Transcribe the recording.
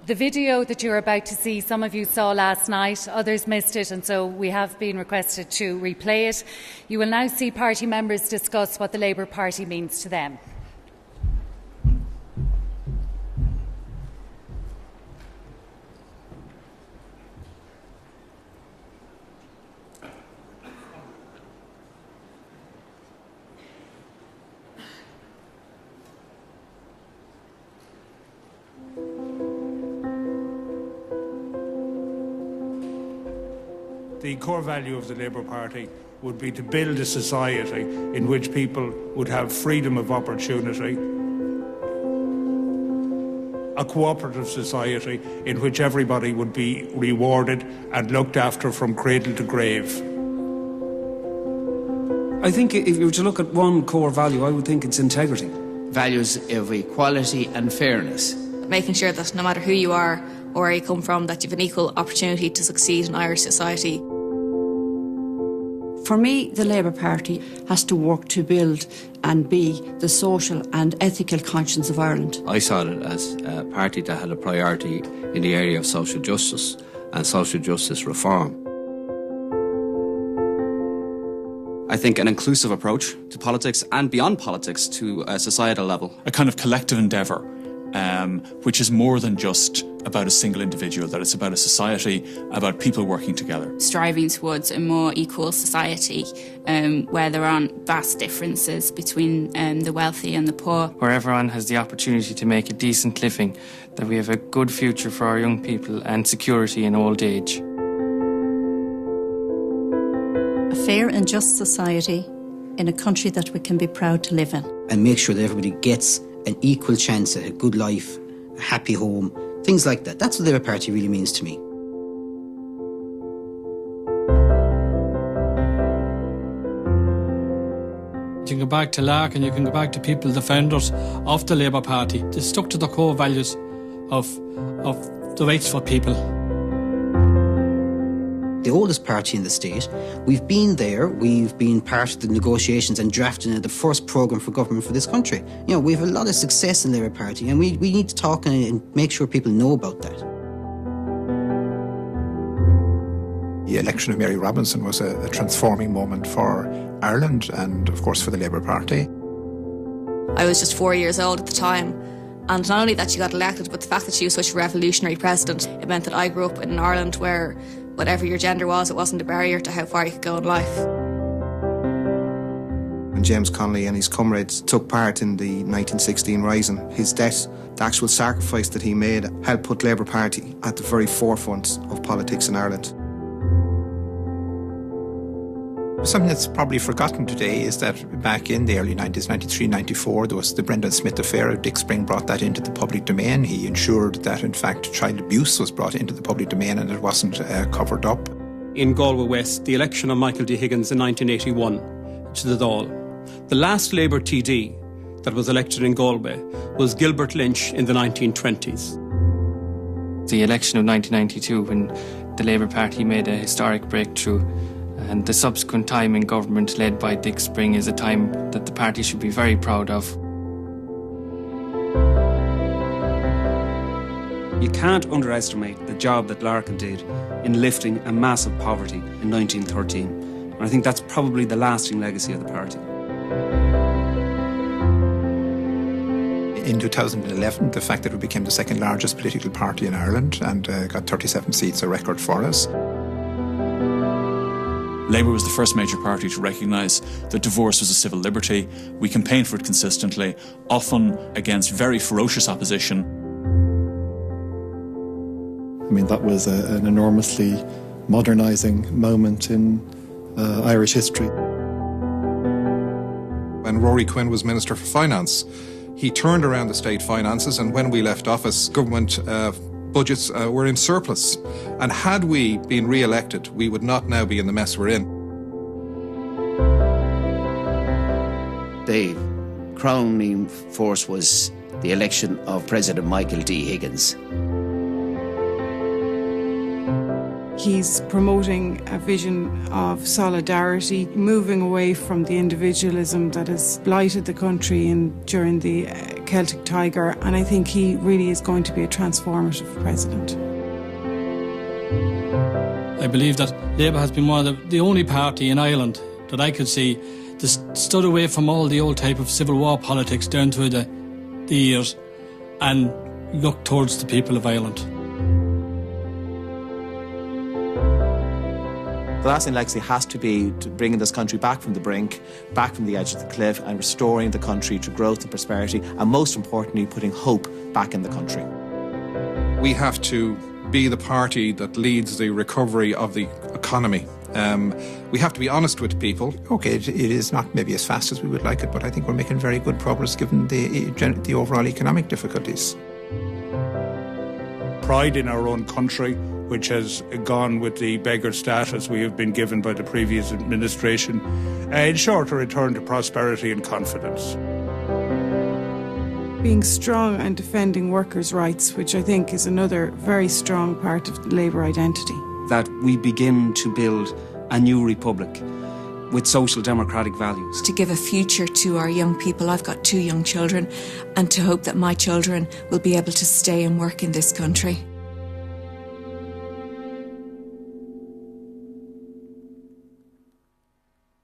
The video that you're about to see, some of you saw last night, others missed it, and so we have been requested to replay it. You will now see party members discuss what the Labour Party means to them. The core value of the Labour Party would be to build a society in which people would have freedom of opportunity, a cooperative society in which everybody would be rewarded and looked after from cradle to grave. I think if you were to look at one core value, I would think it's integrity. Values of equality and fairness. Making sure that no matter who you are or where you come from, that you have an equal opportunity to succeed in Irish society. For me, the Labour Party has to work to build and be the social and ethical conscience of Ireland. I saw it as a party that had a priority in the area of social justice and social justice reform. I think an inclusive approach to politics and beyond politics to a societal level. A kind of collective endeavour, which is more than just about a single individual, that it's about a society, about people working together. Striving towards a more equal society where there aren't vast differences between the wealthy and the poor. Where everyone has the opportunity to make a decent living, that we have a good future for our young people and security in old age. A fair and just society in a country that we can be proud to live in. And make sure that everybody gets an equal chance at a good life, a happy home, things like that. That's what the Labour Party really means to me. You can go back to Larkin, you can go back to people, the founders of the Labour Party. They stuck to the core values of the rights for people. The oldest party in the state, we've been there, we've been part of the negotiations and drafting the first programme for government for this country. You know, we have a lot of success in the Labour Party and we need to talk and make sure people know about that. The election of Mary Robinson was a transforming moment for Ireland and, of course, for the Labour Party. I was just 4 years old at the time, and not only that she got elected, but the fact that she was such a revolutionary president, it meant that I grew up in an Ireland where whatever your gender was, it wasn't a barrier to how far you could go in life. When James Connolly and his comrades took part in the 1916 Rising, his death, the actual sacrifice that he made, helped put Labour Party at the very forefront of politics in Ireland. Something that's probably forgotten today is that back in the early 90s, 93, 94, there was the Brendan Smith affair. Dick Spring brought that into the public domain. He ensured that, in fact, child abuse was brought into the public domain and it wasn't covered up. In Galway West, the election of Michael D. Higgins in 1981 to the Dáil. The last Labour TD that was elected in Galway was Gilbert Lynch in the 1920s. The election of 1992, when the Labour Party made a historic breakthrough, and the subsequent time in government led by Dick Spring is a time that the party should be very proud of. You can't underestimate the job that Larkin did in lifting a massive poverty in 1913. And I think that's probably the lasting legacy of the party. In 2011, the fact that we became the second largest political party in Ireland and got 37 seats, a record for us. Labour was the first major party to recognise that divorce was a civil liberty. We campaigned for it consistently, often against very ferocious opposition. I mean, that was an enormously modernising moment in Irish history. When Rory Quinn was Minister for Finance, he turned around the state finances, and when we left office, government budgets were in surplus. And had we been re-elected, we would not now be in the mess we're in. The crowning force was the election of President Michael D. Higgins. He's promoting a vision of solidarity, moving away from the individualism that has blighted the country during the Celtic Tiger, and I think he really is going to be a transformative president. I believe that Labour has been one of the only party in Ireland that I could see that stood away from all the old type of civil war politics down through the years and looked towards the people of Ireland. The lasting legacy has to be to bringing this country back from the brink, back from the edge of the cliff, and restoring the country to growth and prosperity, and most importantly, putting hope back in the country. We have to be the party that leads the recovery of the economy. We have to be honest with people. Okay, it is not maybe as fast as we would like it, but I think we're making very good progress given the overall economic difficulties. Pride in our own country, which has gone with the beggar status we have been given by the previous administration, ensure a return to prosperity and confidence. Being strong and defending workers' rights, which I think is another very strong part of the Labour identity. That we begin to build a new republic with social democratic values. To give a future to our young people. I've got 2 young children, and to hope that my children will be able to stay and work in this country.